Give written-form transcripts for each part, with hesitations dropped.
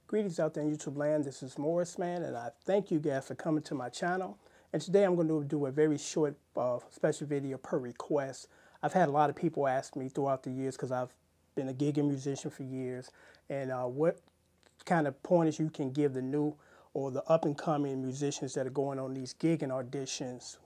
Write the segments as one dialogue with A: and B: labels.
A: Greetings out there in YouTube land. This is Morris, man, and I thank you guys for coming to my channel. And today I'm going to do a very short special video per request. I've had a lot of people ask me throughout the years because I've been a gigging musician for years, and what kind of pointers you can give the new or the up-and-coming musicians that are going on these gigging auditions.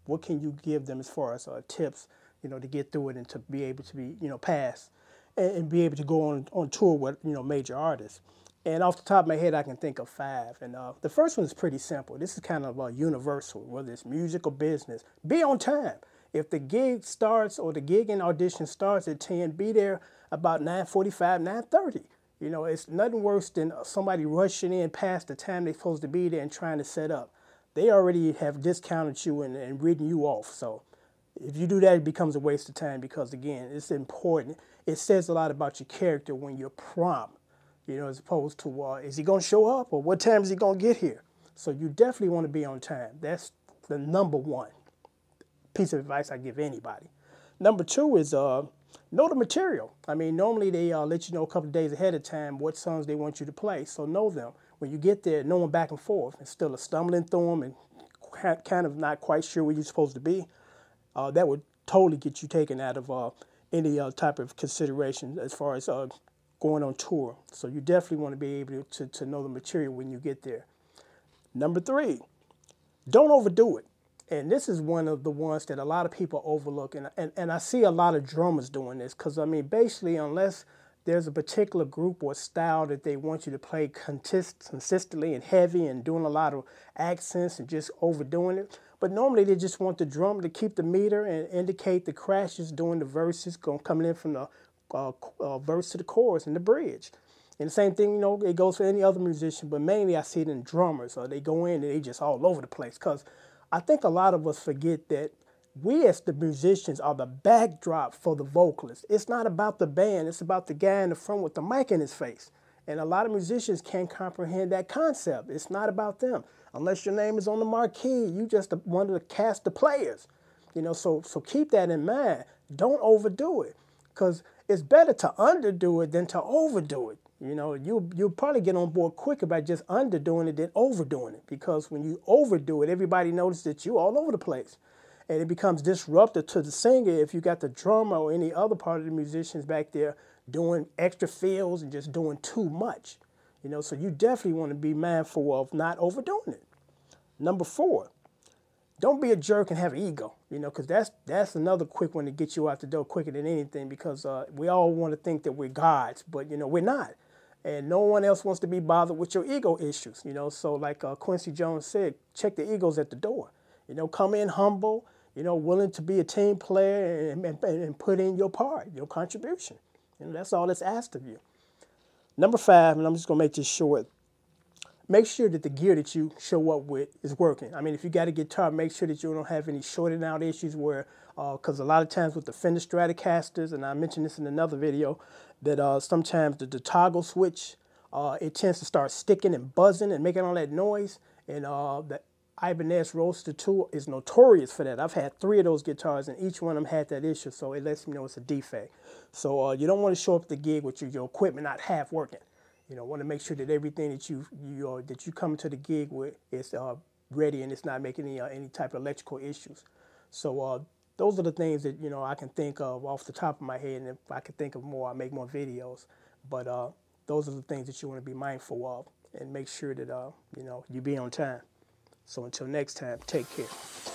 A: What can you give them as far as tips, to get through it and to be able to be, pass and be able to go on tour with, major artists. And off the top of my head, I can think of 5. And the first one is pretty simple. This is kind of universal, whether it's music or business. Be on time. If the gig starts or the gigging audition starts at 10, be there about 9:45, 9:30. It's nothing worse than somebody rushing in past the time they're supposed to be there and trying to set up. They already have discounted you and written you off. So if you do that, it becomes a waste of time because, again, it's important. It says a lot about your character when you're prompt. As opposed to, is he going to show up or what time is he going to get here? So you definitely want to be on time. That's the number one piece of advice I give anybody. Number 2 is know the material. I mean, normally they let you know a couple of days ahead of time what songs they want you to play. So know them. When you get there, know them back and forth. Instead of stumbling through them and kind of not quite sure where you're supposed to be, that would totally get you taken out of any type of consideration as far as going on tour. So you definitely want to be able to know the material when you get there. Number 3, don't overdo it. And this is one of the ones that a lot of people overlook. And I see a lot of drummers doing this because, I mean, basically, unless there's a particular group or style that they want you to play consistently and heavy and doing a lot of accents and just overdoing it. But normally they just want the drummer to keep the meter and indicate the crashes during the verses coming in from the verse to the chorus and the bridge. And the same thing, it goes for any other musician, but mainly I see it in drummers. They go in and they just all over the place. Because I think a lot of us forget that we as the musicians are the backdrop for the vocalist. It's not about the band. It's about the guy in the front with the mic in his face. And a lot of musicians can't comprehend that concept. It's not about them. Unless your name is on the marquee, you just one of the cast of players. So keep that in mind. Don't overdo it. Because it's better to underdo it than to overdo it. You'll probably get on board quicker by just underdoing it than overdoing it. Because when you overdo it, everybody notices that you're all over the place. And it becomes disruptive to the singer if you got the drummer or any other part of the musicians back there doing extra fills and just doing too much. So you definitely want to be mindful of not overdoing it. Number 4. Don't be a jerk and have an ego, because that's another quick one to get you out the door quicker than anything, because we all want to think that we're gods, but, we're not. And no one else wants to be bothered with your ego issues, So like Quincy Jones said, check the egos at the door. Come in humble, willing to be a team player and put in your part, your contribution. That's all that's asked of you. Number 5, and I'm just going to make this short. Make sure that the gear that you show up with is working. I mean, if you got a guitar, make sure that you don't have any shorting out issues where, because a lot of times with the Fender Stratocasters, and I mentioned this in another video, that sometimes the toggle switch, it tends to start sticking and buzzing and making all that noise. And the Ibanez Roadster 2 is notorious for that. I've had 3 of those guitars, and each one of them had that issue, so it lets me know it's a defect. So you don't want to show up at the gig with your equipment not half working. Want to make sure that everything that you come to the gig with is ready and it's not making any type of electrical issues. So those are the things that I can think of off the top of my head, and if I can think of more, I'll make more videos. But those are the things that you want to be mindful of and make sure that you be on time. So until next time, take care.